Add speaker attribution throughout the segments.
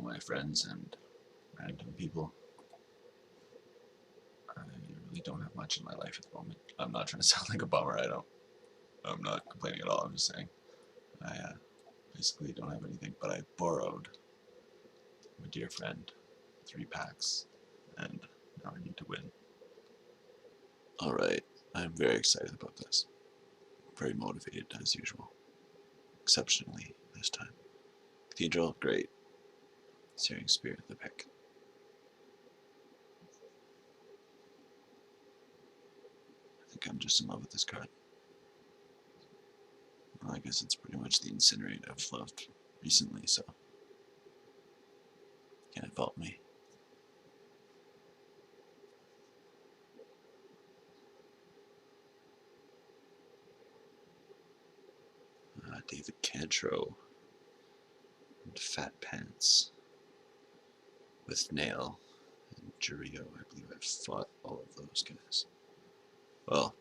Speaker 1: my friends and random people. I really don't have much in my life at the moment. I'm not trying to sound like a bummer. I'm not complaining at all. I'm just saying I basically don't have anything. But I borrowed my dear friend 3 packs, and now I need to win. All right, I'm very excited about this. Very motivated as usual. Exceptionally this time. Cathedral, great. Searing Spear, the pick. I think I'm just in love with this card. Well, I guess it's pretty much the Incinerate I've loved recently, so can't fault me. David Cantro and Fat Pants with Nail and Jurio. I believe I've fought all of those guys. Well,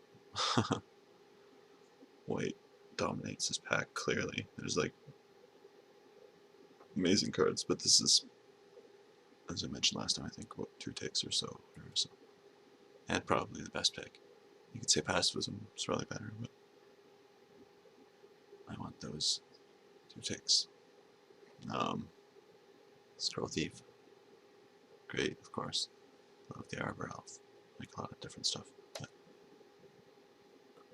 Speaker 1: white dominates this pack clearly. There's like amazing cards, but this is, as I mentioned last time, I think what 2 ticks or so, and probably the best pick. You could say Pacifism is probably better, but I want those 2 ticks. Scroll Thief, great, of course. Love the Arbor Elf, like a lot of different stuff, but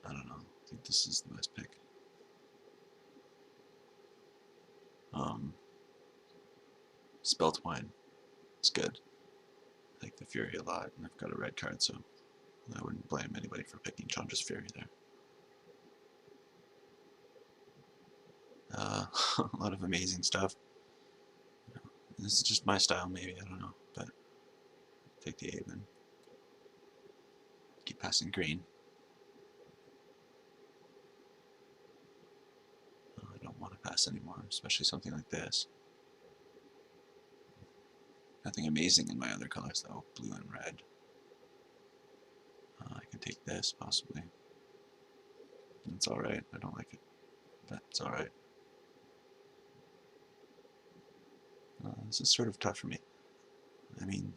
Speaker 1: I don't know. I think this is the best pick. Spelltwine, it's good. I like the Fury a lot, and I've got a red card, so I wouldn't blame anybody for picking Chandra's Fury there. A lot of amazing stuff. This is just my style, maybe, I don't know, but take the Aven. Keep passing green. I don't want to pass anymore, especially something like this. Nothing amazing in my other colors though, blue and red. I can take this, possibly. It's alright, I don't like it, but it's alright. This is sort of tough for me. I mean,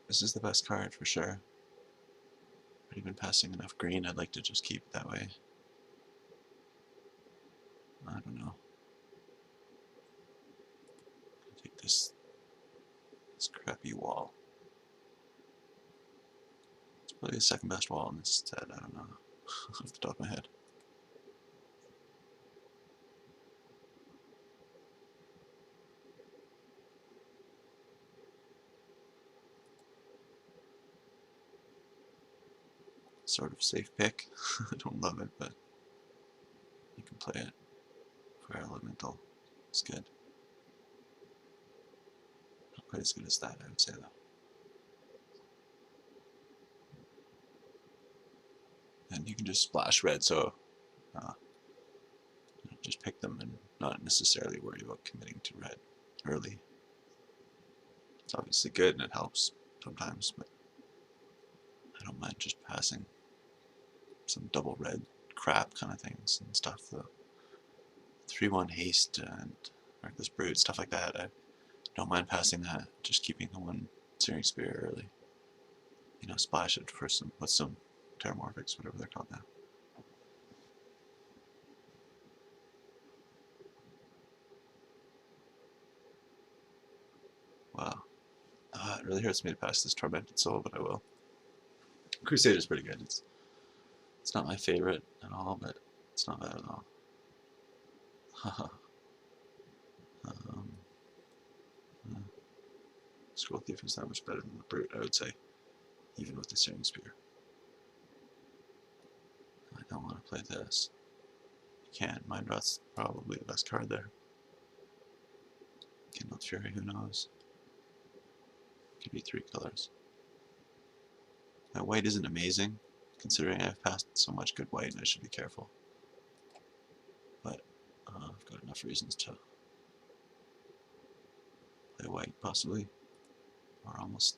Speaker 1: this is the best card for sure. I've already been passing enough green, I'd like to just keep it that way. I don't know. I'll take this crappy wall. It's probably the second best wall in this set, I don't know, off the top of my head. Sort of safe pick. I don't love it, but you can play it for elemental. It's good. Not quite as good as that, I would say, though. And you can just splash red, so just pick them and not necessarily worry about committing to red early. It's obviously good and it helps sometimes, but I don't mind just passing some double red crap kind of things and stuff. The 3/1 haste and reckless brute, stuff like that. I don't mind passing that, just keeping the 1 Searing Spear early. You know, splash it for some with some Terramorphics, whatever they're called now. Wow. It really hurts me to pass this Tormented Soul, but I will. Crusade is pretty good. It's not my favorite at all, but it's not bad at all. Scroll Thief is that much better than the Brute, I would say, even with the Searing Spear. I don't want to play this. You can. Mind Rot's probably the best card there. Kindled Fury, who knows? Could be 3 colors. That white isn't amazing, considering I've passed so much good white, and I should be careful. But I've got enough reasons to play white, possibly. Or almost.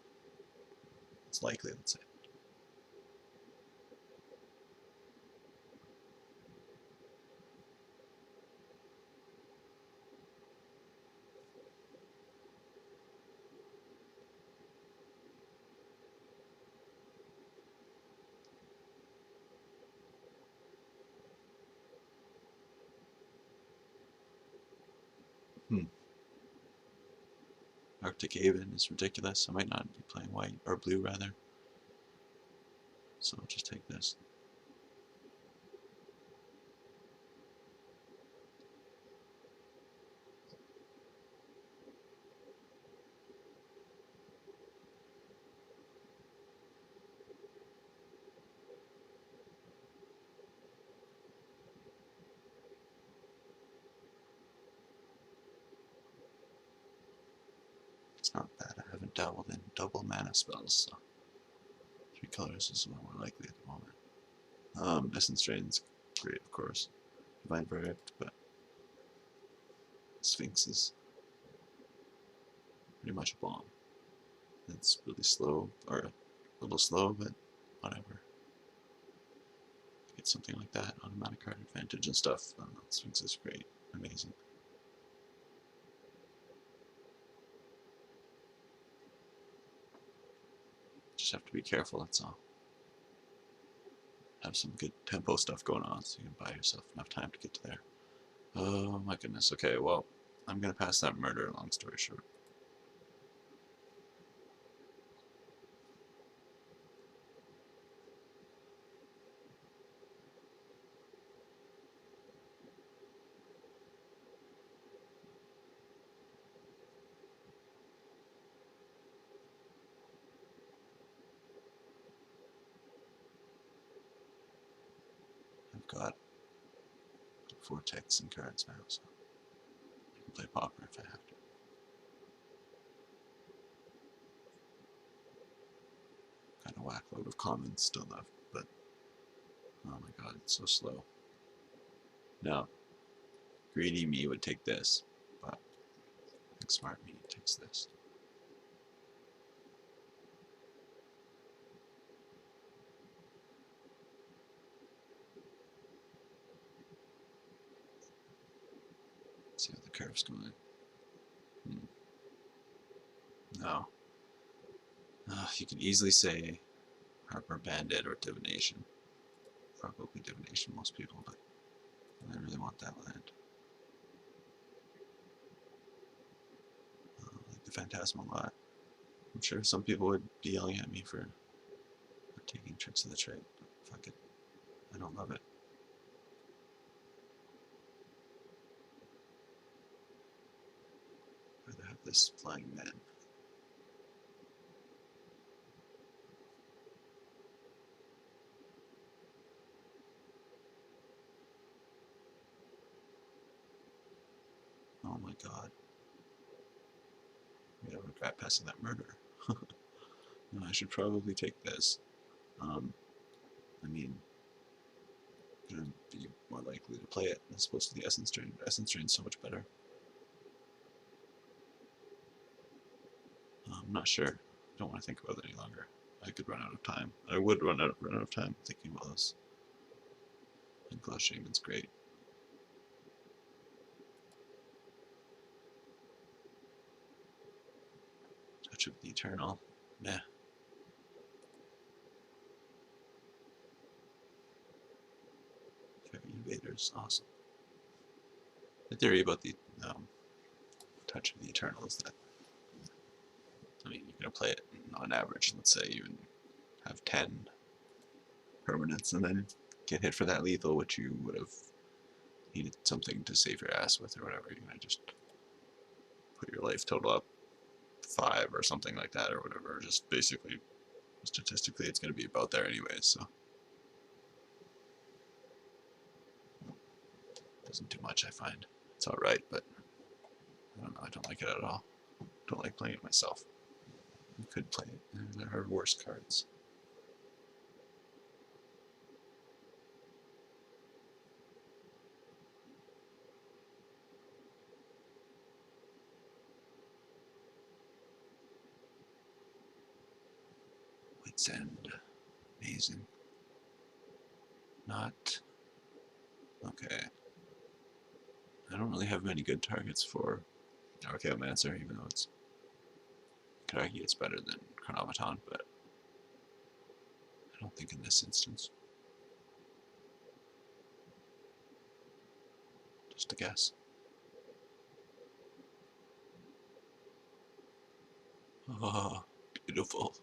Speaker 1: It's likely, let's say. Arctic Haven is ridiculous. I might not be playing white, or blue rather. So I'll just take this. It's not bad. I haven't dabbled in double mana spells, so 3 colors is a lot more likely at the moment. Essence Drain's great, of course. Divine Verdict, but Sphinx is pretty much a bomb. It's really slow, or a little slow, but whatever. Get something like that, automatic card advantage and stuff. Sphinx is great, amazing. Just have to be careful, that's all. Have some good tempo stuff going on so you can buy yourself enough time to get to there. Oh my goodness, okay, well, I'm gonna pass that murder, long story short. I've got Vortex and cards now, so I can play Pauper if I have to. Got a whack load of commons still left, but oh my god, it's so slow. Now, greedy me would take this, but I think smart me takes this. Let's see how the curve's going. No. You can easily say Harper Bandit or Divination. Probably Divination, most people, but I really want that land. I like the Phantasm a lot. I'm sure some people would be yelling at me for taking tricks of the trade, but fuck it. I don't love it. I'd rather have this Flying Man. Oh my god. I'm gonna regret passing that murder. No, I should probably take this. I mean, I'm gonna be more likely to play it as opposed to the Essence Drain. Essence Drain's so much better. I'm not sure. I don't want to think about it any longer. I could run out of time. I would run out of time thinking about this. And Glass Shaman's great. Touch of the Eternal. Meh. Fairy Invaders. Awesome. The theory about the Touch of the Eternal is that, I mean, you're going to play it on average. Let's say you have 10 permanents and then get hit for that lethal, which you would have needed something to save your ass with or whatever. You're going to just put your life total up 5 or something like that or whatever. Just basically, statistically, it's going to be about there anyways, so. Doesn't do much, I find. It's alright, but I don't know, I don't like it at all. Don't like playing it myself. You could play it, and there are worse cards. Wits End. Amazing. Not. Okay. I don't really have many good targets for Archaeomancer, even though it's. I could argue it's better than Chronometon, but I don't think in this instance. Just a guess. Oh, beautiful.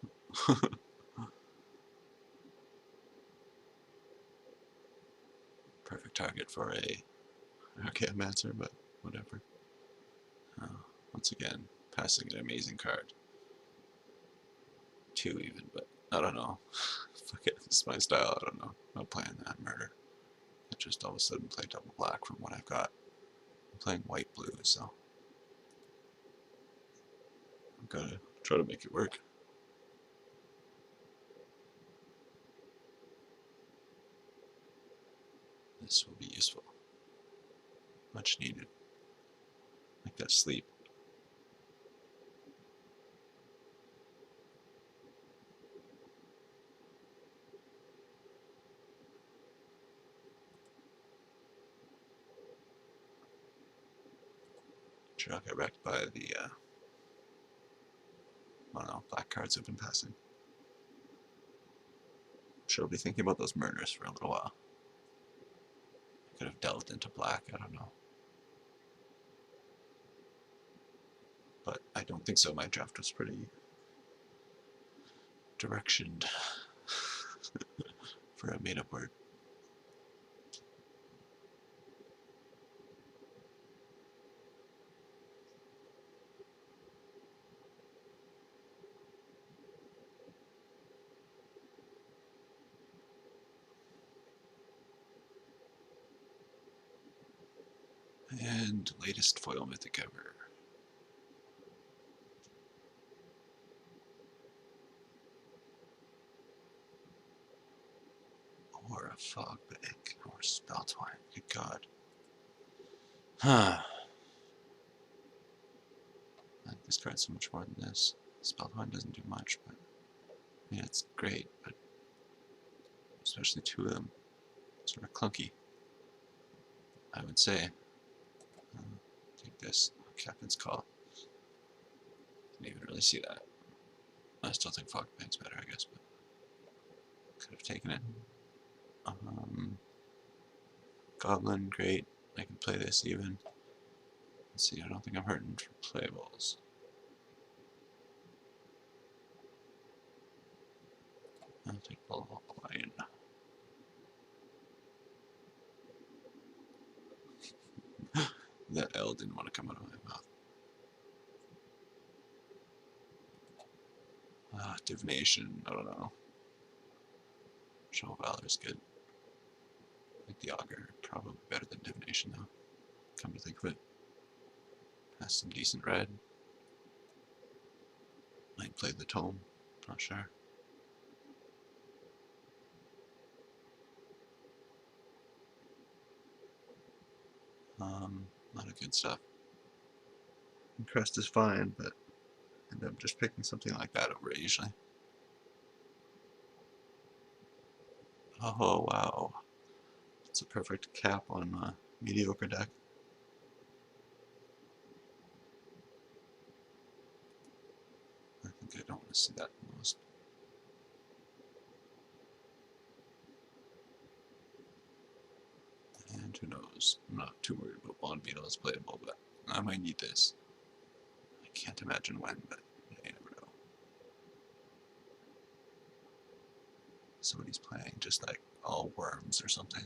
Speaker 1: Perfect target for a Archaeomancer, but whatever. Once again, passing an amazing card. 2 even, but I don't know. Fuck it, this is my style, I don't know. I'm not playing that murder. I just all of a sudden play double black from what I've got. I'm playing white-blue, so I've gotta try to make it work. This will be useful. Much needed. Like that sleep. Sure, I'll get wrecked by the, I don't know, black cards have been passing. Sure, I'll be thinking about those murders for a little while. I could have delved into black, I don't know. But I don't think so. My draft was pretty directioned for a made-up word. And latest foil mythic ever. Or a fog bank, or spell twine. Good God. Huh. I like this card so much more than this. Spell twine doesn't do much, but I mean, it's great, but especially 2 of them, sort of clunky. I would say. Take this. Captain's Call. Didn't even really see that. I still think fog bank's better, I guess, but could have taken it. Goblin, great. I can play this even. Let's see, I don't think I'm hurting for playables. I'll take Lion. That L didn't want to come out of my mouth. Divination, I don't know. Show of Valor is good. I think the Augur, probably better than Divination though. Come to think of it. Has some decent red. Might play the Tome, not sure. A lot of good stuff. And Crest is fine, but I end up just picking something like that over it usually. Oh wow. It's a perfect cap on a mediocre deck. I think I don't want to see that most. And who knows? I'm not too worried about Bond Beetle as playable, but I might need this. I can't imagine when, but you never know. Somebody's playing just like all worms or something.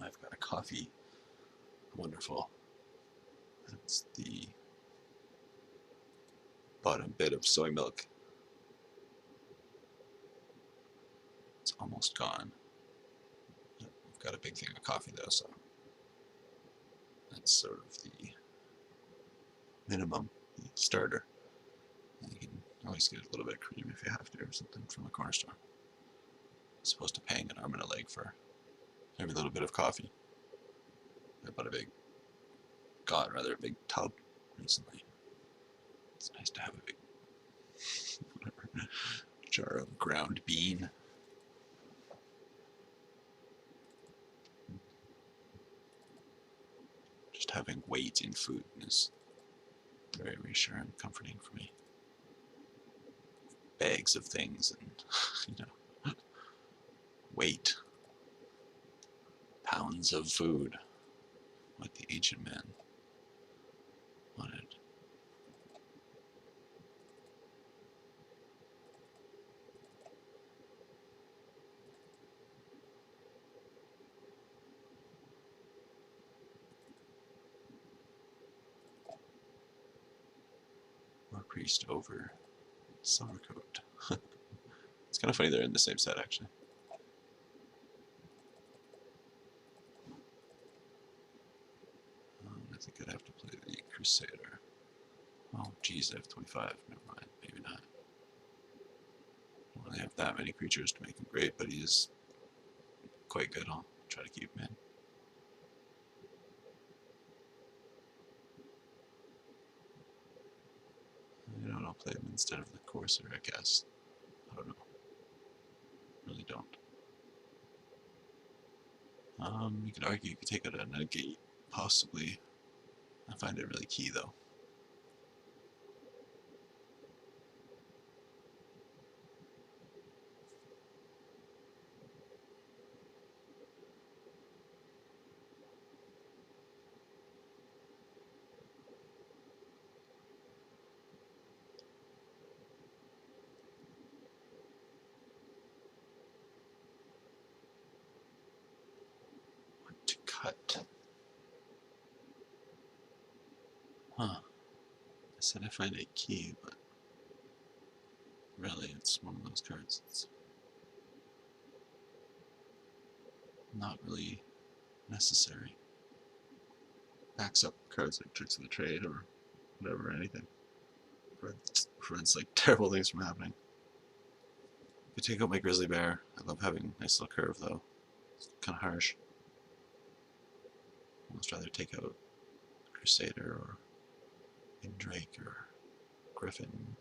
Speaker 1: I've got a coffee. Wonderful. That's the bottom bit of soy milk. It's almost gone. I've got a big thing of coffee though, so that's sort of the minimum, the starter. And you can always get a little bit of cream if you have to, or something from a corner store. As opposed to paying an arm and a leg for every little bit of coffee. I bought a big big tub recently. It's nice to have a big whatever, jar of ground bean. Just having weight in food is Very reassuring, comforting for me. Bags of things and, weight. Pounds of food. What the ancient man wanted. War priest over summer coat. It's kind of funny they're in the same set, actually. I think I'd have to play the Crusader. Oh, geez, I have 25. Never mind. Maybe not. I don't really have that many creatures to make him great, but he is quite good. I'll try to keep him in. You know, I'll play him instead of the Courser, I guess. I don't know. Really don't. You could argue you could take out a negate, possibly. I find it really key, though. What to cut? Huh. I said I find it key, but really it's one of those cards that's not really necessary. Backs up cards like Tricks of the Trade or whatever, anything. Prevents like terrible things from happening. You take out my Grizzly Bear. I love having a nice little curve though. It's kind of harsh. I'd almost rather take out Crusader or Drake or Griffin,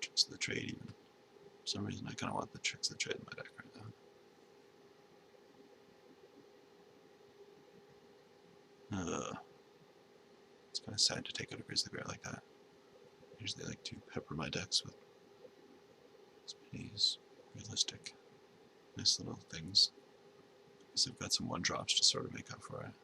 Speaker 1: Tricks of the Trade even. For some reason I kind of want the Tricks of the Trade in my deck right now. It's kind of sad to take out a Grizzly Bear like that. Usually I like to pepper my decks with these realistic, nice little things. Because I've got some 1-drops to sort of make up for it.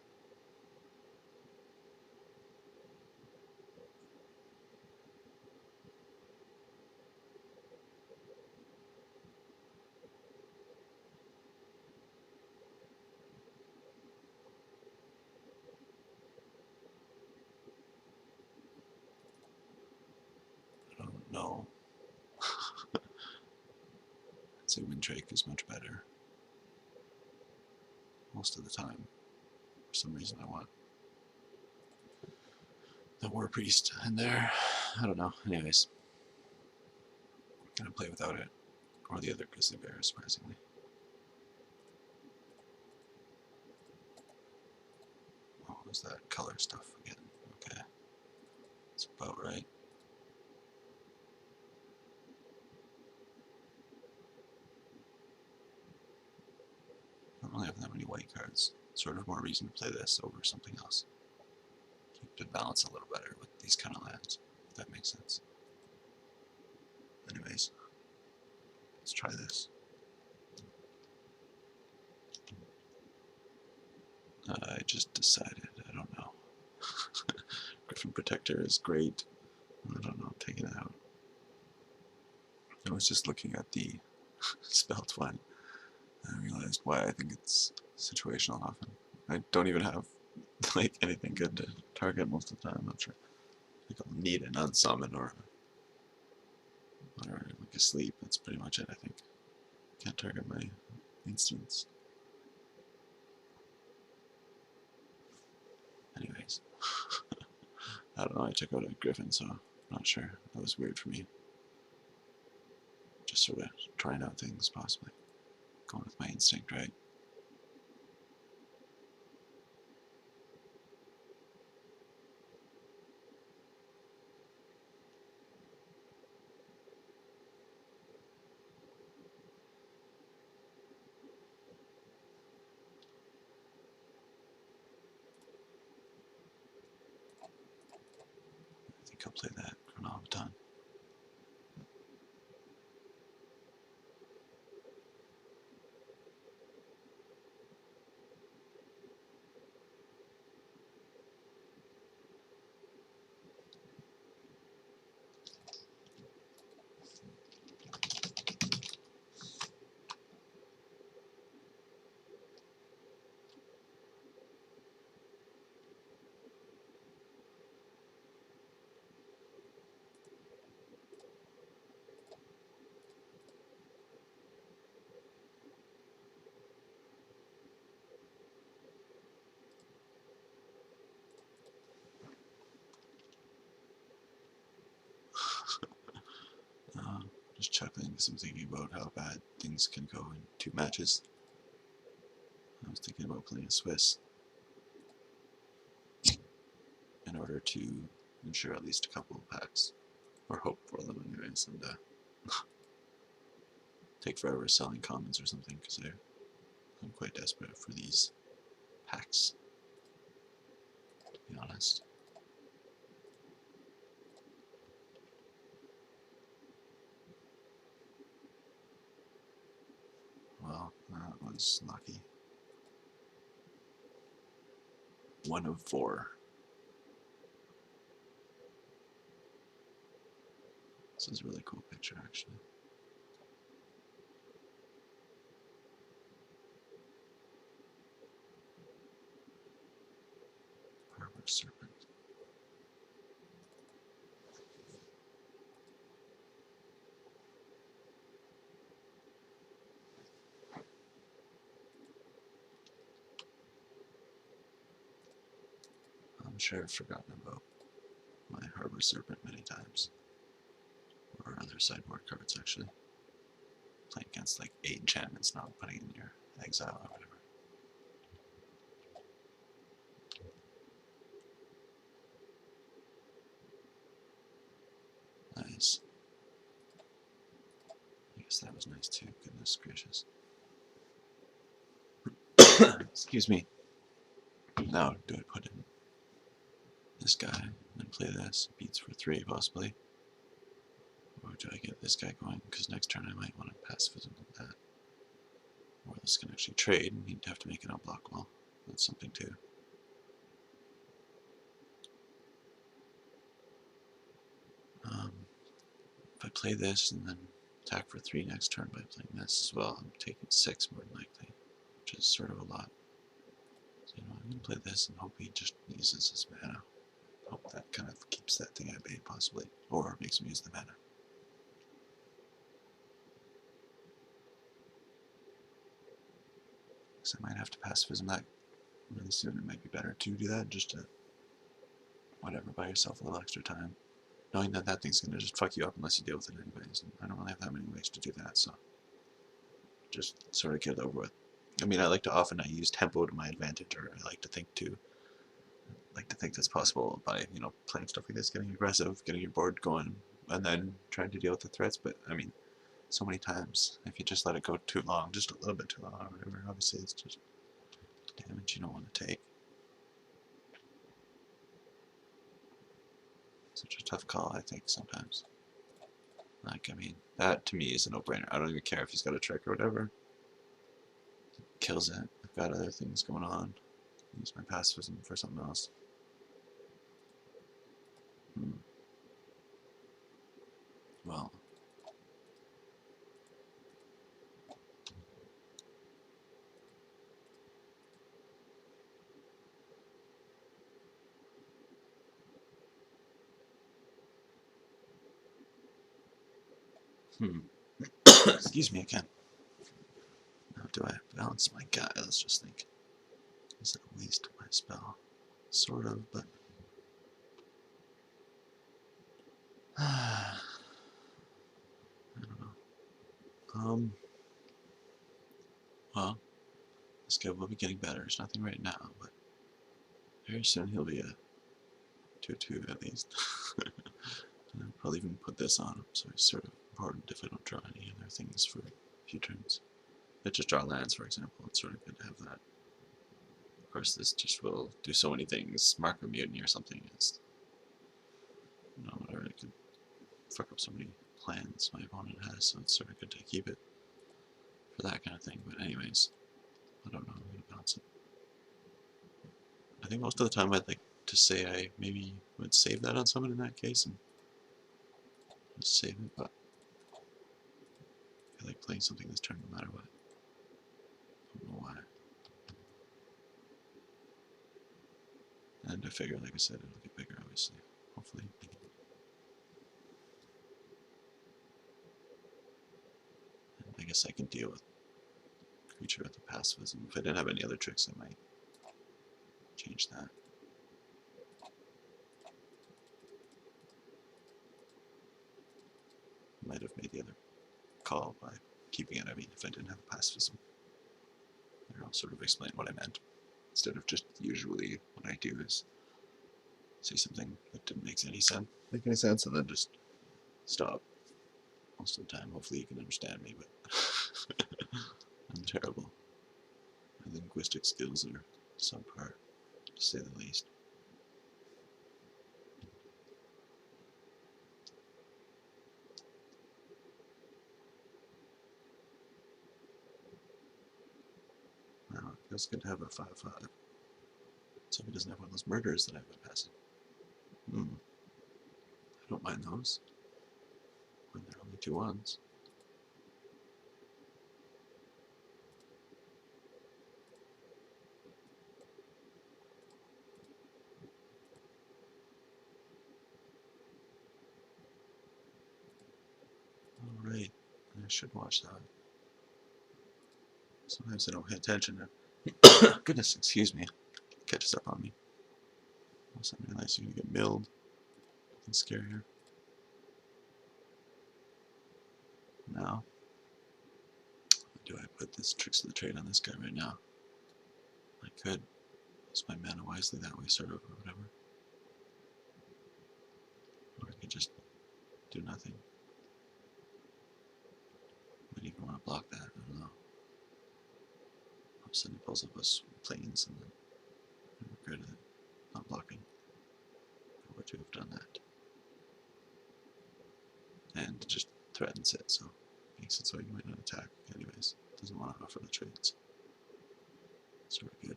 Speaker 1: I don't know. I'd say Windrake is much better. Most of the time. For some reason I want the War Priest in there. I don't know. Anyways. I'm gonna play without it. Or the other Grizzly Bear, surprisingly. What was that color stuff again? Okay. That's about right. I don't really have that many white cards. Sort of more reason to play this over something else. Keep the balance a little better with these kind of lands, if that makes sense. Anyways, let's try this. I just decided, I don't know. Griffin Protector is great. I don't know, taking it out. I was just looking at the spell twine. I realized why I think it's situational often. I don't even have like anything good to target most of the time. I'm not sure. Like I'll need an unsummon or like a sleep. That's pretty much it, I think. Can't target my instants. Anyways. I don't know, I took out a Griffin, so I'm not sure. That was weird for me. Just sort of trying out things, possibly. Going with my instinct, right? I think I'll play that chronometon. Just chuckling because I'm thinking about how bad things can go in 2 matches. I was thinking about playing a Swiss in order to ensure at least a couple of packs, or hope for them anyways, and take forever selling commons or something because I'm quite desperate for these packs, to be honest. Well, that was lucky. 1 of 4. This is a really cool picture, actually. Harbor Serpent. I'm sure I've forgotten about my Harbor Serpent many times. Or other sideboard cards, actually. Playing against like 8 enchantments, not putting in your exile or whatever. Nice. I guess that was nice too, goodness gracious. Excuse me. Now, do I put in this guy and then play this? Beats for 3, possibly. Or do I get this guy going? Because next turn I might want to pacifism like that. Or this can actually trade, and he'd have to make it unblockable. That's something too. If I play this and then attack for 3 next turn by playing this as well, I'm taking 6 more than likely, which is sort of a lot. So, you know, I'm going to play this and hope he just uses his mana. Hope that kind of keeps that thing at bay, possibly, or makes him use the mana. So I might have to pacifism that really soon. It might be better to do that, just to, whatever, buy yourself a little extra time. Knowing that that thing's going to just fuck you up unless you deal with it anyways. And I don't really have that many ways to do that, so just sort of get it over with. I mean, I like to often I use tempo to my advantage, or I like to think that's possible by, you know, playing stuff like this, getting aggressive, getting your board going, and then trying to deal with the threats. But I mean, so many times if you just let it go too long, just a little bit too long or whatever, obviously it's just damage you don't want to take. Such a tough call, I think, sometimes. Like, I mean, that to me is a no-brainer. I don't even care if he's got a trick or whatever. Kills it. I've got other things going on. Use my pacifism for something else. Well. Excuse me again. Now do I balance my guy? Let's just think. Is it a waste of my spell? Sort of, but I don't know. Well, this guy will be getting better. There's nothing right now, but very soon he'll be a 2/2 at least. And I'll probably even put this on him, so he's sort of important if I don't draw any other things for a few turns. If I just draw lands, for example, it's sort of good to have that. Of course, this just will do so many things. Mark a mutiny or something. It's, you know, whatever. or it could fuck up so many plans my opponent has, so it's sort of good to keep it for that kind of thing. But anyways, I don't know, I'm going to bounce it. I think most of the time I'd like to say I maybe would save that on someone in that case and just save it, but I like playing something this turn no matter what. I don't know why. And I figure, like I said, it'll get bigger, obviously. Hopefully. And I guess I can deal with creature with the pacifism. If I didn't have any other tricks, I might change that. I might have made the other call by keeping it. I mean, if I didn't have pacifism. I'll sort of explain what I meant. Instead of just usually what I do is say something that didn't make any sense, and then just stop. Most of the time, hopefully you can understand me, but I'm terrible. My linguistic skills are subpar, to say the least. Now, it feels good to have a 5/5. So he doesn't have one of those murders that I've been passing. I don't mind those. When they're only 2/1s. Alright, I should watch that. Sometimes I don't pay attention. Goodness, excuse me. Catches up on me. Once I realize you're gonna get milled. Nothing scarier. Now, do I put this tricks of the trade on this guy right now? I could. Use my mana wisely that way, sort of, or whatever. Or I could just do nothing. Might even want to block that, I don't know. All of a sudden he pulls up us planes and then I regret it. Not blocking. If I were to have done that. And it just threatens it, so makes it so you might not attack anyways. Doesn't want to offer the trades. Sort of good.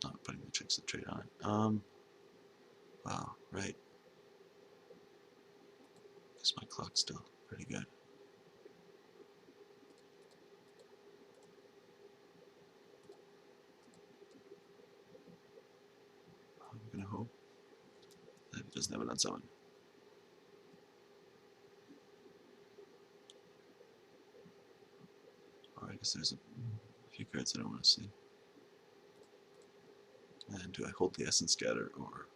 Speaker 1: Not putting the tricks of the trade on it. Wow, right. Guess my clock's still pretty good. I'm gonna hope that it doesn't have an unsummon. Or I guess there's a few cards I don't want to see. And do I hold the Essence Scatter or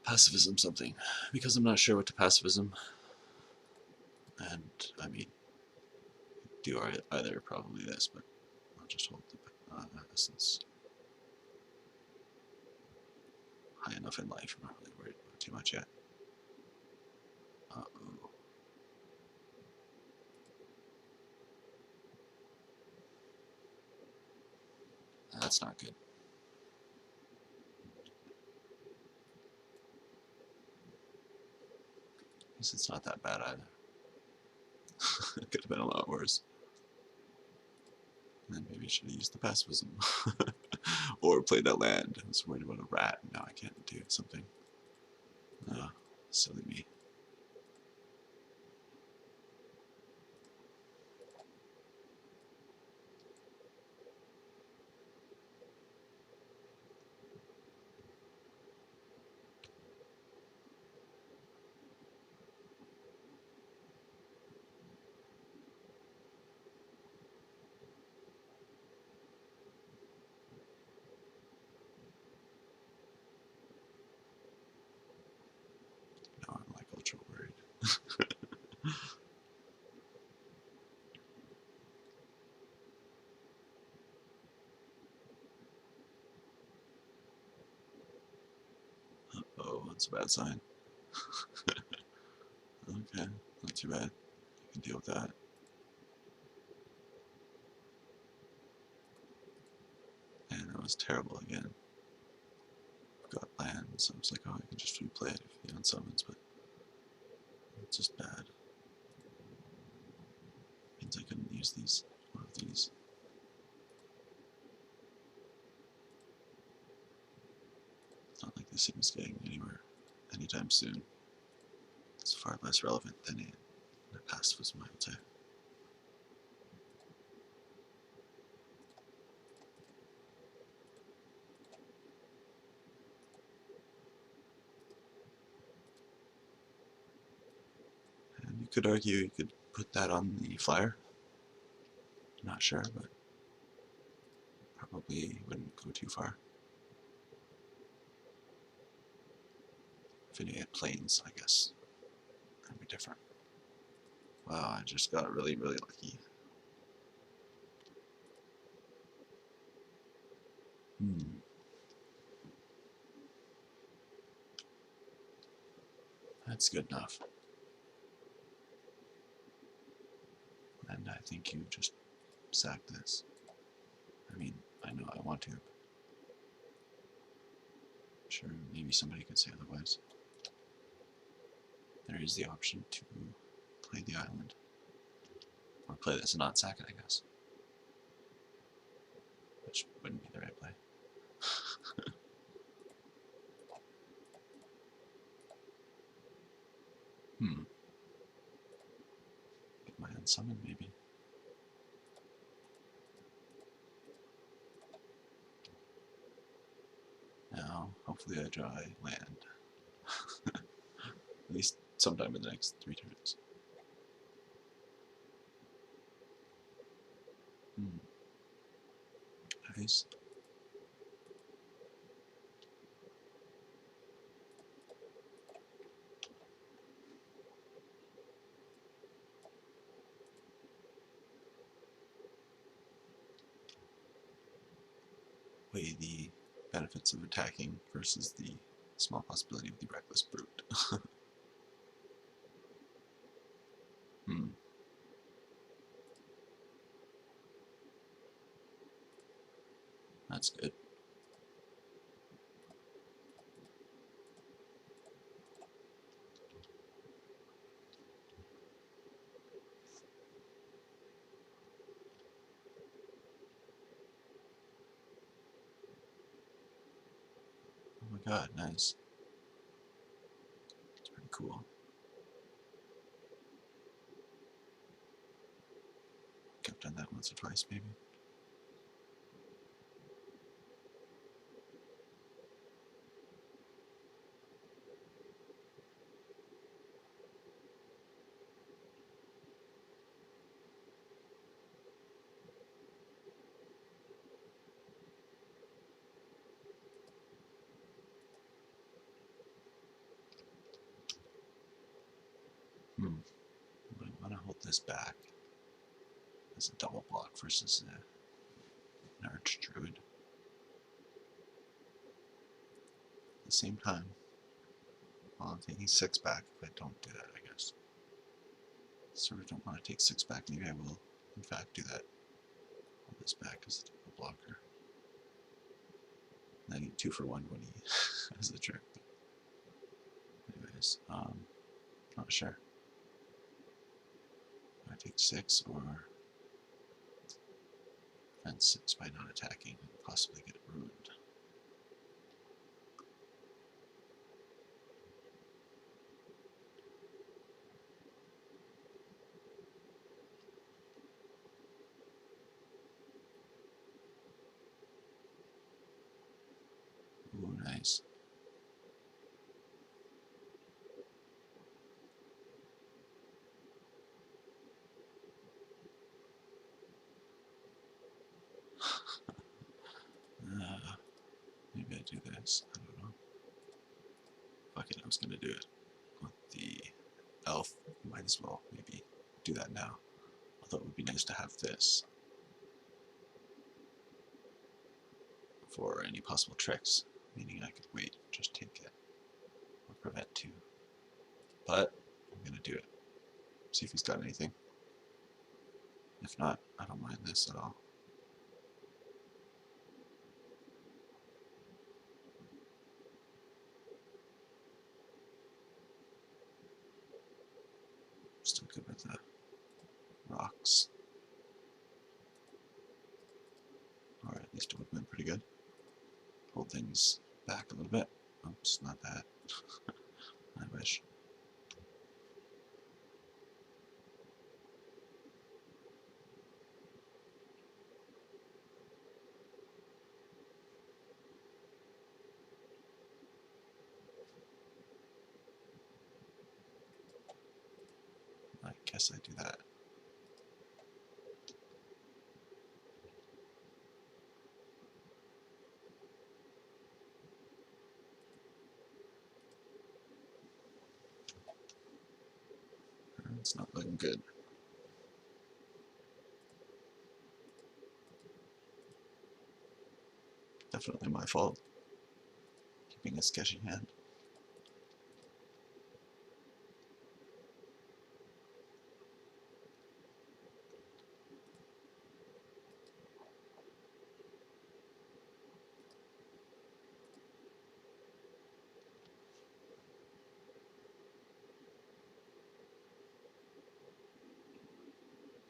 Speaker 1: pacifism something? Because I'm not sure what to pacifism. And I mean, do either probably this, but I'll just hold the Essence. High enough in life, I'm not really worried about too much yet. Uh-oh. That's not good. I guess it's not that bad either. It could have been a lot worse. And then maybe I should have used the pacifism. Or played that land. I was worried about a rat, and now I can't do something. Silly me. Now I'm like ultra worried. Oh, that's a bad sign. Okay, not too bad. You can deal with that. And that was terrible again. got land, so it's like, oh, I can just replay it if he unsummons, but it's just bad. Means I couldn't use these, one of these. It's not like this thing is getting anywhere anytime soon. It's far less relevant than in the past was, I would say. And you could argue you could put that on the flyer. Not sure, but probably wouldn't go too far. If you had planes, I guess that'd be different. Wow, I just got really, really lucky. That's good enough. And I think you just sack this. I mean, I know I want to. Sure, maybe somebody could say otherwise. There is the option to play the island. Or play this and not sack it, I guess. Which wouldn't be the right play. Get my unsummon, maybe. Now, hopefully I draw a land. At least sometime in the next 3 turns. Nice. Weigh the benefits of attacking versus the small possibility of the reckless brute. That's good. Oh my god, nice. It's pretty cool. I've done that once or twice, maybe. But I want to hold this back as a double block versus an arch druid. At the same time, well, I'm taking 6 back if I don't do that, I guess. Sort of don't want to take 6 back. Maybe I will, in fact, do that. Hold this back as a double blocker. And I need 2 for 1 when he has the trick. Anyways, not sure. Do I take 6 or defend 6 by not attacking and possibly get it ruined? Ooh, nice. Maybe I do this. I don't know. Fuck it, I was gonna do it with the elf. Might as well maybe do that now. Although it would be nice to have this for any possible tricks, meaning I could wait, just take it, or prevent 2. But I'm gonna do it. See if he's got anything. If not, I don't mind this at all. for the rocks. Or at least it would have been pretty good. Hold things back a little bit. Oops, not that. I wish. I guess I do that. It's not looking good. Definitely my fault. Keeping a sketchy hand.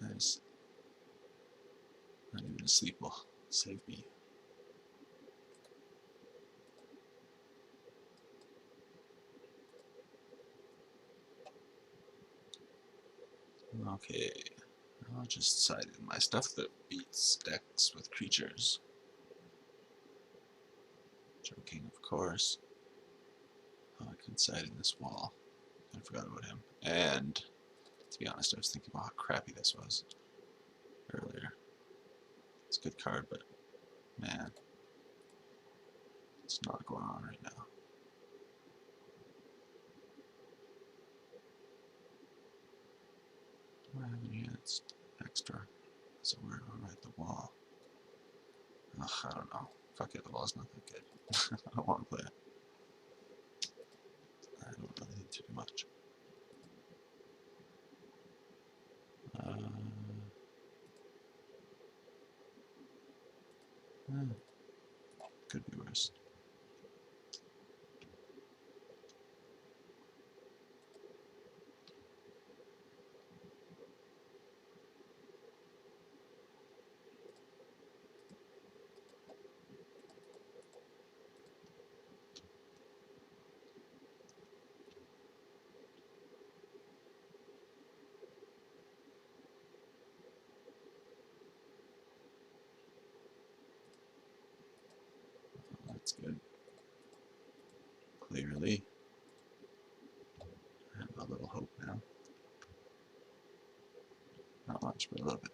Speaker 1: Nice. Not even asleep will save me. Okay. I'll just side in my stuff that beats decks with creatures. Joking, of course. Oh, I could side in this wall. I forgot about him. And, to be honest, I was thinking about how crappy this was earlier. It's a good card, but, man, it's not going on right now. Do I have any that's extra? So we're at the wall. Ugh, I don't know. Fuck it, the wall's not that good. I don't want to play it. I don't really need to do much. Could be worse. That's good. Clearly. I have a little hope now. Not much, but a little bit.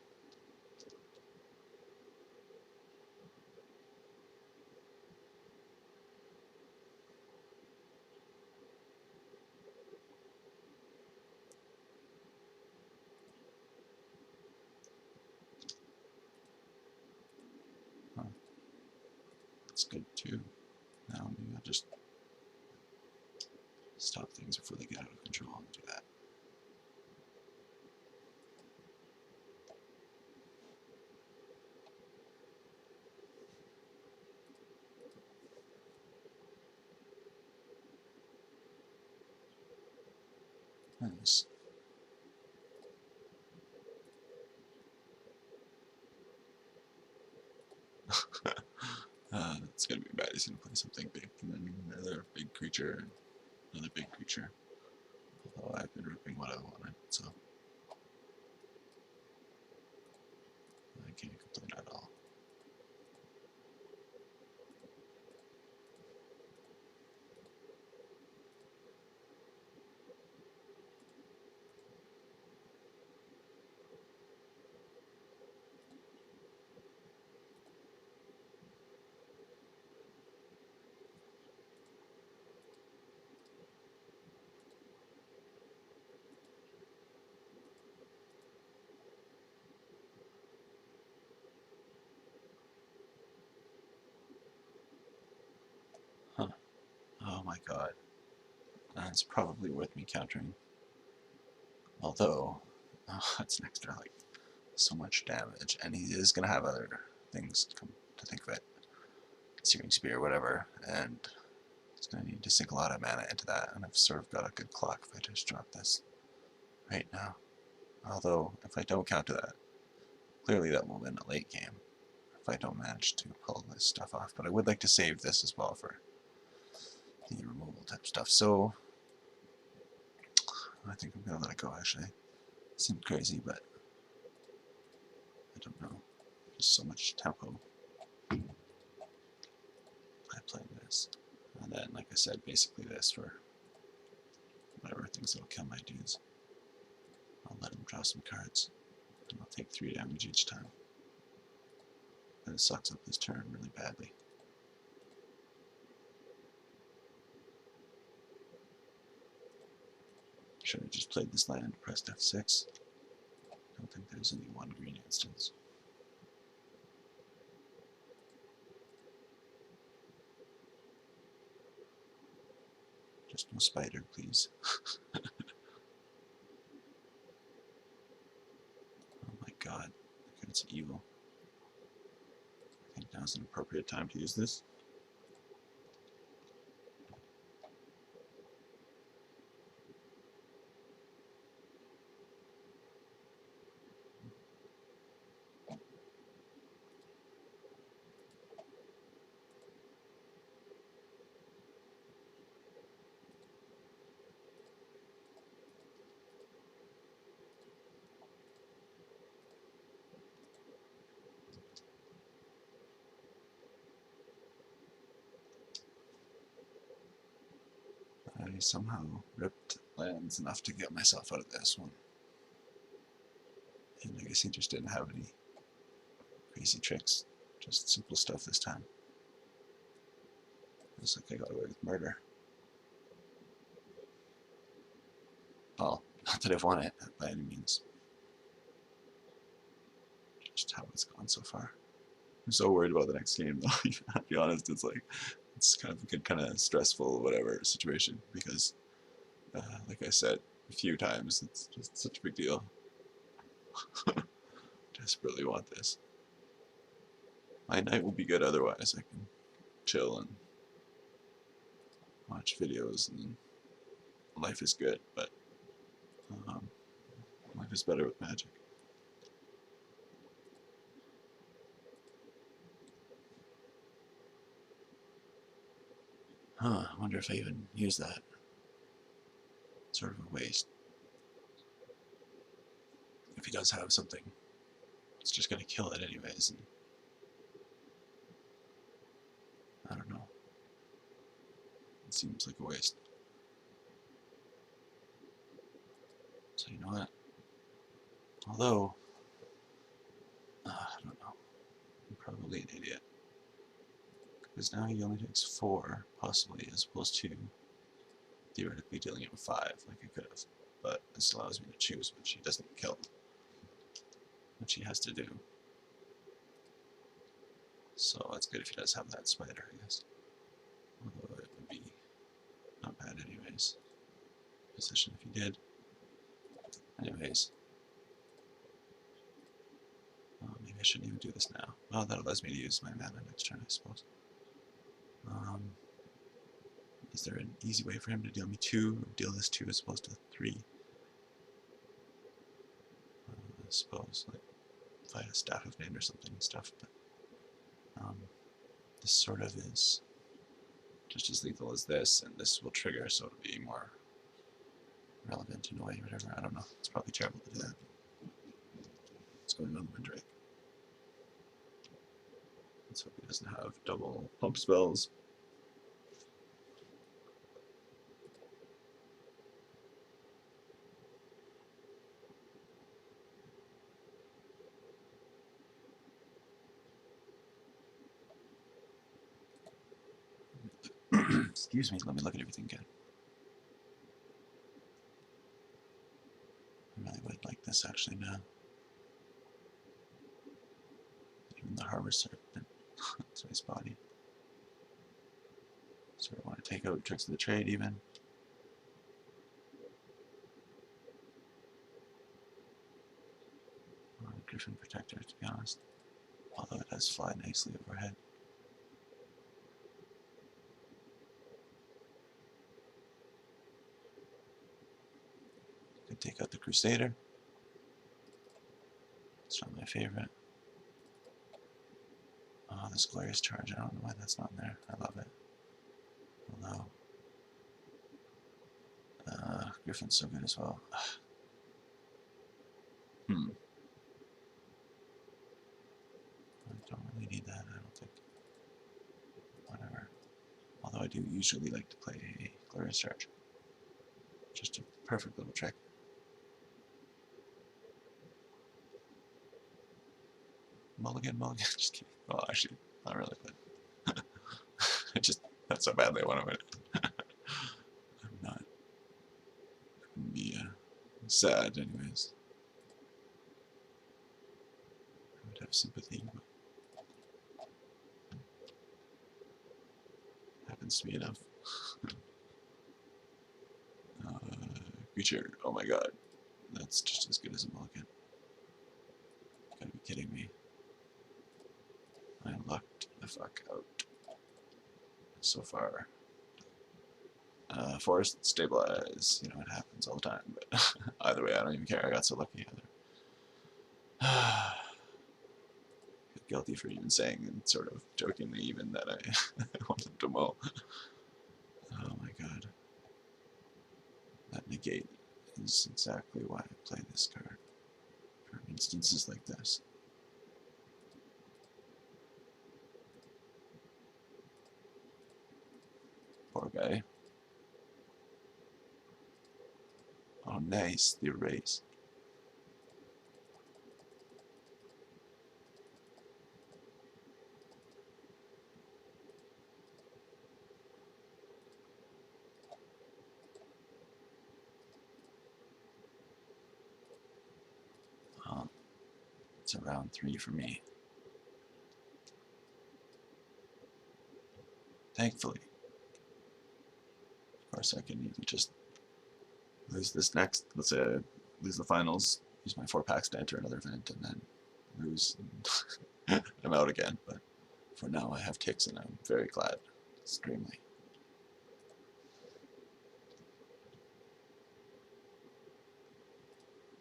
Speaker 1: Huh. That's good too. Now maybe I'll just stop things before they get out of control and do that. Nice. It's gonna be bad. He's gonna play something big, and then another big creature, and another big creature. Although I've been ripping what I wanted, so I can't complain at all. Huh. Oh my god. That's probably worth me countering. Although, it's an extra, like, so much damage, and he is going to have other things come to think of it. Searing Spear, whatever, and he's going to need to sink a lot of mana into that, and I've sort of got a good clock if I just drop this right now. Although, if I don't counter that, clearly that will win a late game if I don't manage to pull this stuff off. But I would like to save this as well for the removal type stuff. So I think I'm gonna let it go. Actually, it seemed crazy, but I don't know. There's so much tempo by playing this, and then, like I said, basically this for whatever things that'll kill my dudes. I'll let him draw some cards, and I'll take 3 damage each time. But it sucks up his turn really badly. Should have just played this land and pressed F6. I don't think there's any one green instance. Just no spider, please. Oh my god, it's evil. I think now's an appropriate time to use this. I somehow ripped lands enough to get myself out of this one. And I guess he just didn't have any crazy tricks, just simple stuff this time. Looks like I got away with murder. Well, not that I've won it by any means. Just how it's gone so far. I'm so worried about the next game though. To be honest, it's like it's kind of a good, kind of stressful whatever situation because, like I said a few times, it's just such a big deal. Desperately want this. My night will be good otherwise. I can chill and watch videos, and life is good. But life is better with magic. Huh, I wonder if I even use that. Sort of a waste. If he does have something, it's just gonna kill it anyways. And I don't know. It seems like a waste. So you know what? Although, I don't know. I'm probably an idiot. Because now he only takes 4, possibly, as opposed to theoretically dealing him 5, like I could have. But this allows me to choose which he doesn't kill. Which he has to do. So it's good if he does have that spider, I guess. Although it would be not bad anyways. Position if he did. Anyways. Maybe I shouldn't even do this now. Well, that allows me to use my mana next turn, I suppose. Is there an easy way for him to deal me 2, deal this 2 as opposed to 3? I suppose, like, if I had a Staff of Nain or something and stuff, but this sort of is just as lethal as this, and this will trigger, so it'll be more relevant in a way, whatever, I don't know. It's probably terrible to do that. Let's go into the Windrake. Let's hope he doesn't have double pump spells. Excuse me, let me look at everything again. I really would like this actually now. Even the Harbor Serpent. That's his body. Sort of want to take out Tricks of the Trade even. Or Griffin Protector, to be honest. Although it does fly nicely overhead. Could take out the Crusader. favorite. Oh, this glorious charge. I don't know why that's not in there. I love it. Hello. Griffin's so good as well. I don't really need that, I don't think. Whatever. Although I do usually like to play a glorious charge. Just a perfect little trick. Mulligan, mulligan. Just kidding. Well, actually, not really, but that's how badly I want to win it. I'm not. I wouldn't be sad, anyways. I would have sympathy, but happens to be enough. Creature. Oh my god. That's just as good as a mulligan. You gotta be kidding me. I am lucked the fuck out so far. Forest stabilize. You know, it happens all the time, but either way, I don't even care. I got so lucky either. Feel guilty for even saying and sort of jokingly even that I wanted to mull. Oh my god. That negate is exactly why I play this card. For instances like this. Poor guy. Oh nice, the erase. It's a round 3 for me. Thankfully. Of course I can either just lose this next, let's say I lose the finals, use my 4 packs to enter another event, and then lose, and I'm out again, but for now I have kicks and I'm very glad, extremely.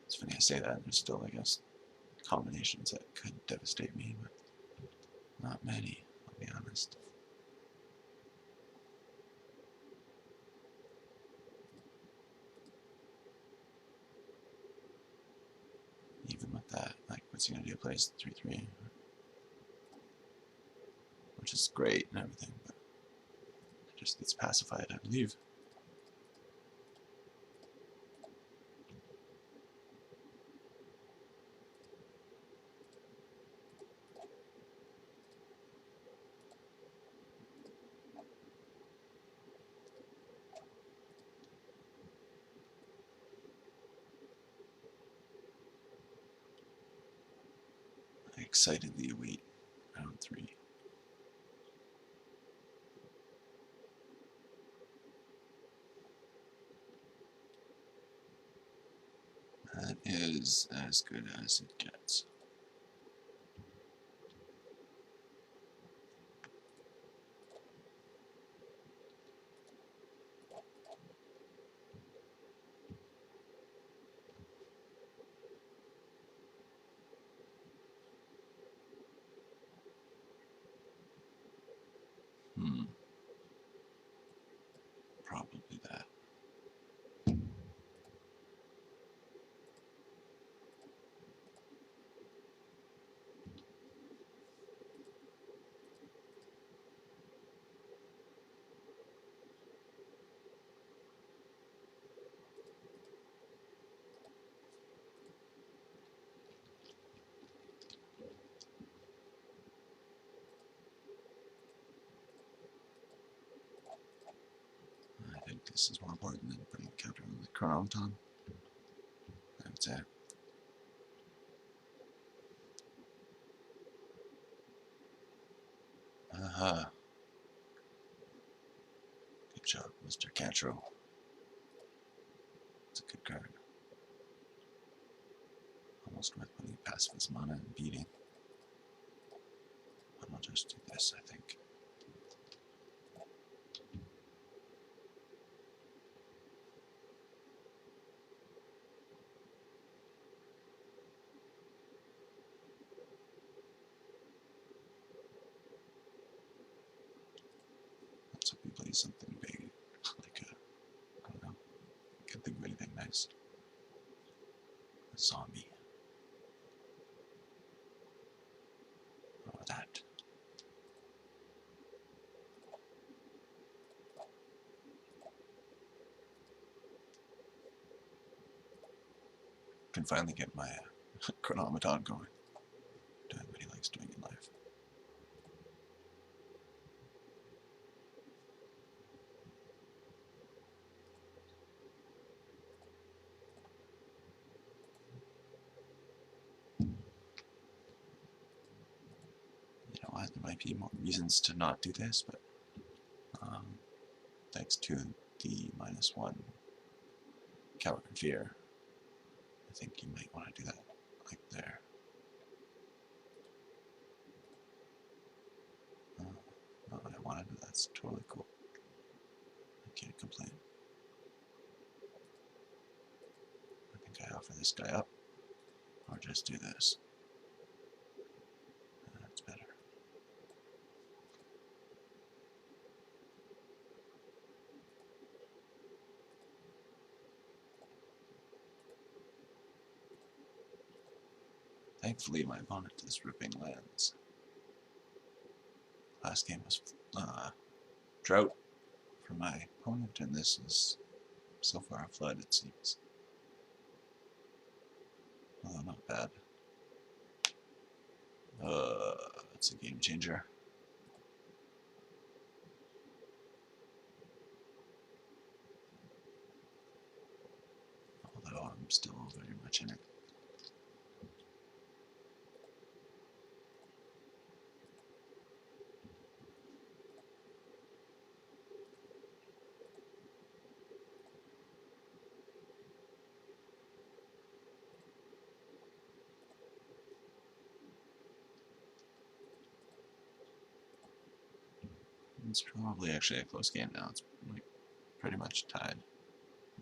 Speaker 1: It's funny I say that, and there's still, I guess, combinations that could devastate me, but not many, I'll be honest. Even with that, like, what's he gonna do? Plays 3-3, which is great and everything, but it just gets pacified, I believe. I excitedly await round 3. That is as good as it gets. Probably that. I think this is more important than putting a counter on the chronometon. I would say. Aha. Good job, Mr. Cantro. It's a good card. Almost worth putting pacifist mana and beating. But I'll just do this, I think. probably something big, like a, I don't know, can't think of anything nice. A zombie. Or that. Can finally get my chronometer going. Doing what he likes doing in life. You know what? There might be more reasons to not do this, but thanks to the -1 coward and fear, I think you might want to do that, like there. Not what I wanted, but that's totally cool. I can't complain. I think I offer this guy up, or just do this. That's better. Thankfully, my opponent is ripping lands. Last game was drought for my opponent, and this is so far a flood, it seems. Although not bad. It's a game changer. Although I'm still very much in it. It's probably actually a close game now. It's like pretty much tied,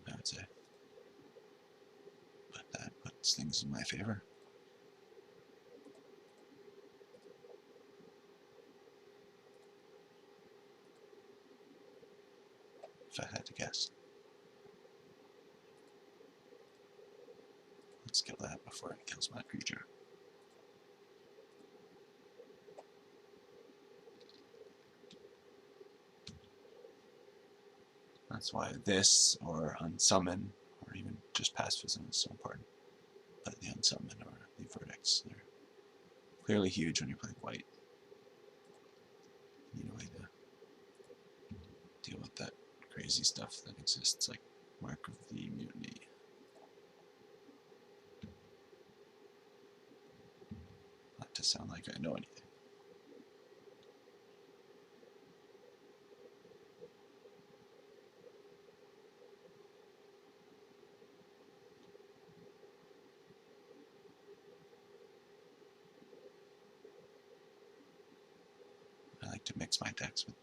Speaker 1: I would say. But that puts things in my favor. If I had to guess. Let's kill that before it kills my creature. That's why this, or unsummon, or even just pacifism is so important. But the unsummon or the verdicts, they're clearly huge when you're playing white. You need a way to deal with that crazy stuff that exists, like Mark of the Mutiny. Not to sound like I know anything. I like to mix my decks with,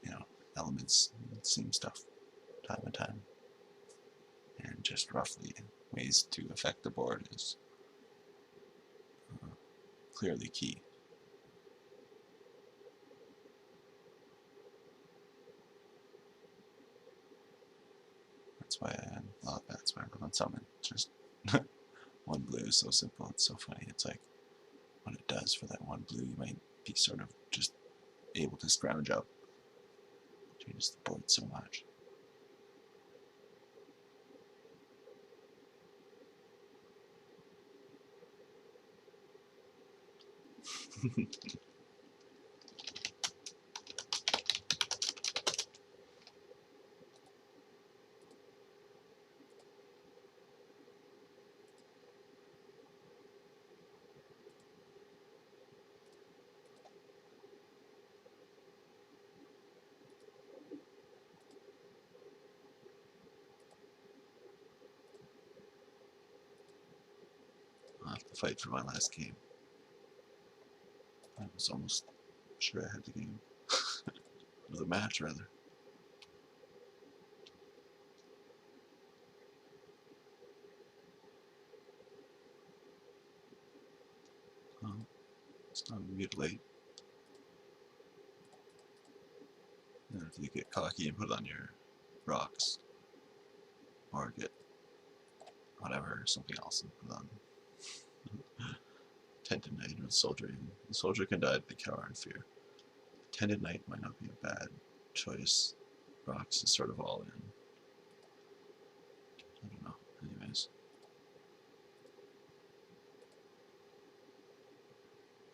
Speaker 1: you know, elements and same stuff time and time. And just roughly ways to affect the board is clearly key. That's why that's why I love unsummon. Just one blue is so simple, it's so funny. It's like what it does for that one blue, you might be sort of just able to scrounge up. Changes the board so much. I'll have to fight for my last game. I was almost sure I had the game. Or the match, rather. It's not mutilate. And if you get cocky and put it on your rocks, or get whatever, something else and put it on tendonite or soldier. The soldier can die to the cower in fear. Tendonite might not be a bad choice. Rocks is sort of all in. I don't know. Anyways.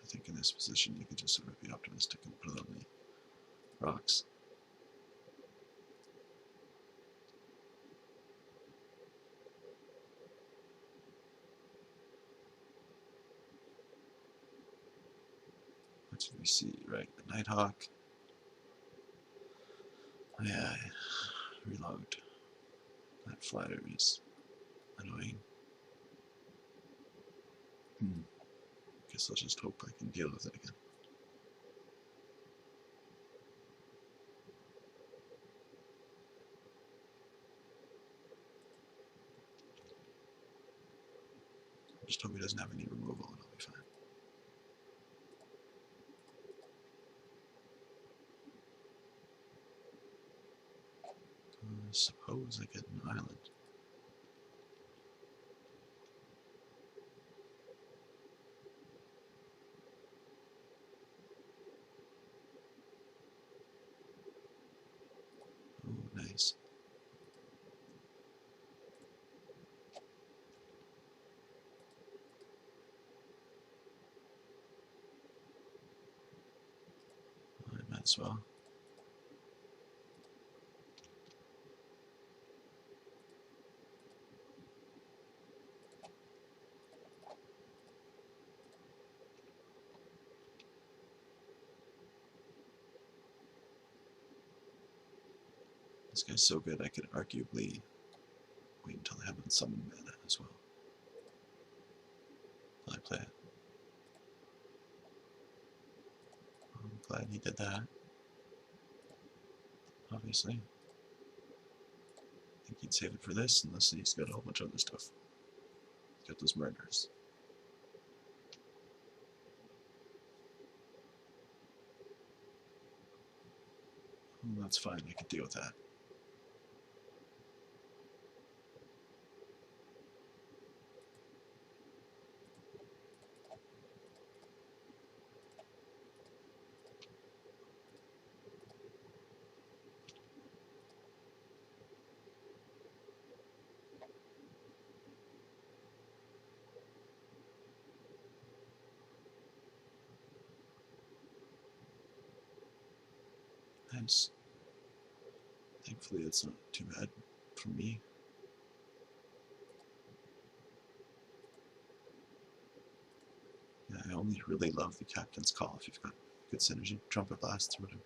Speaker 1: I think in this position you can just sort of be optimistic and put it on the rocks. What did we see? Right, the Nighthawk. Oh yeah, reload. That flatter is annoying. Guess I'll just hope I can deal with it again. Just hope he doesn't have any removal and I'll be fine. I suppose I get an island. Oh, nice. I might as well. This guy's so good I could arguably wait until I have unsummon mana as well. I play it. I'm glad he did that. Obviously. I think he'd save it for this unless he's got a whole bunch of other stuff. He's got those murders. Oh, that's fine, I can deal with that. Nice. Thankfully it's not too bad for me. Yeah, I only really love the Captain's Call if you've got good synergy, trumpet blasts or whatever.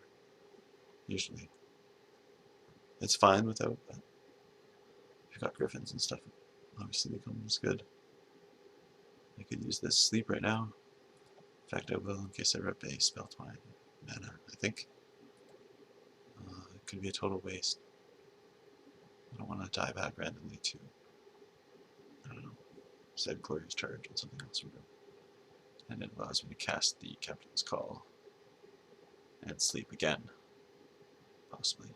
Speaker 1: Usually. It's fine without, but if you've got griffins and stuff, it obviously becomes good. I could use this sleep right now. In fact, I will in case I rip a spell twine mana, I think. It could be a total waste. I don't want to die back randomly to, I don't know, said Glorious Charge and something else. And it allows me to cast the Captain's Call and sleep again, possibly.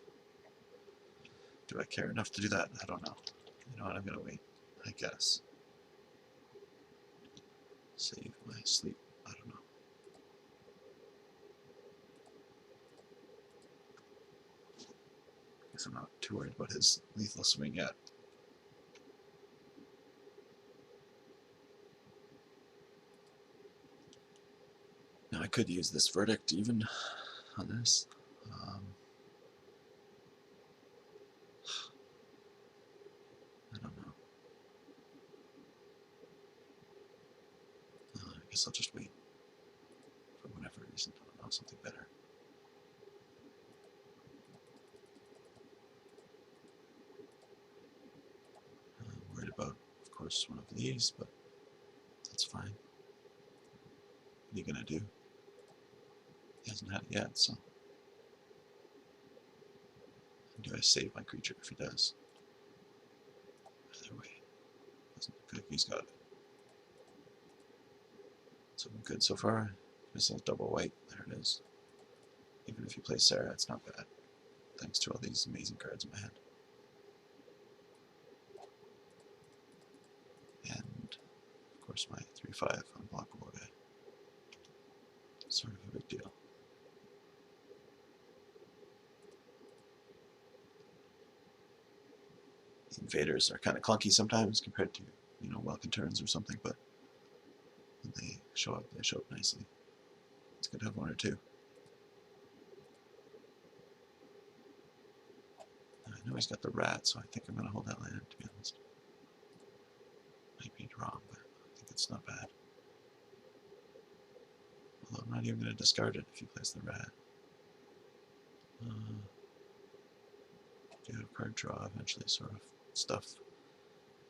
Speaker 1: Do I care enough to do that? I don't know. You know what, I'm gonna wait, I guess. Save my sleep, I don't know. Guess I'm not too worried about his lethal swing yet. Now I could use this verdict even on this. I don't know. I guess I'll just wait for whatever reason. I don't know, something better. I'm worried about, of course, one of these, but that's fine. What are you gonna do? He hasn't had it yet, so. And do I save my creature if he does? Either way, doesn't look like he's got it. So good so far. Just a double white. There it is. Even if you play Sarah, it's not bad. thanks to all these amazing cards in my hand. And, of course, my 3/5 unblockable guy. Sort of a big deal. The invaders are kind of clunky sometimes compared to, you know, Welcome turns or something, but when they show up nicely. It's good to have one or two. I know he's got the rat, so I think I'm going to hold that land, to be honest. Might be wrong, but I think it's not bad. Although I'm not even going to discard it if he plays the rat. Do a card draw eventually, sort of stuff.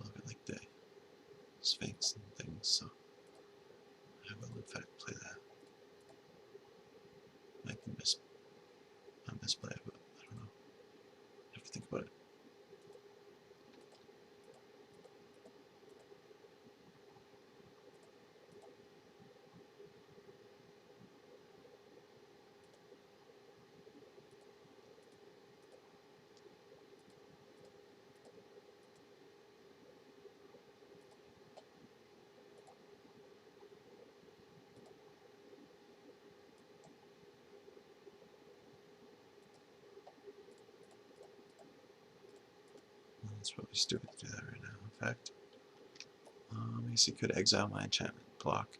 Speaker 1: A little bit like the Sphinx and things, so I will in fact play that. Might be not misplay, but I don't know. I have to think about it. It's probably stupid to do that right now, in fact. I guess he could exile my enchantment block,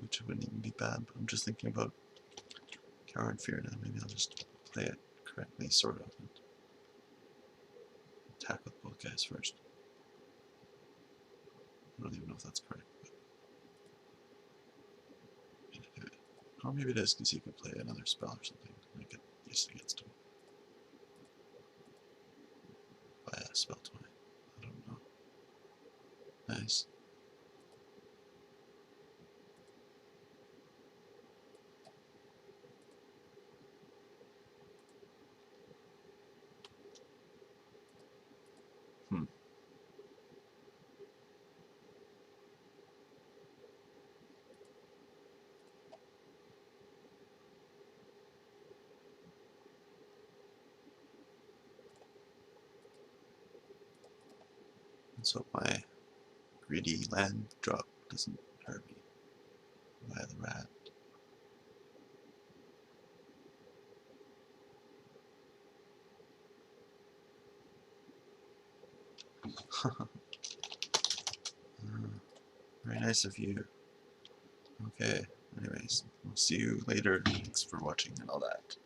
Speaker 1: which wouldn't even be bad, but I'm just thinking about Coward Fear now. Maybe I'll just play it correctly, sort of, and attack with both guys first. I don't even know if that's correct, but I'm gonna do it. Or maybe it is, because he could play another spell or something, make it easy against him. By a spell 20. I don't know. Nice. Let's hope my greedy land drop doesn't hurt me by the rat. Very nice of you. Okay, anyways, we'll see you later. Thanks for watching and all that.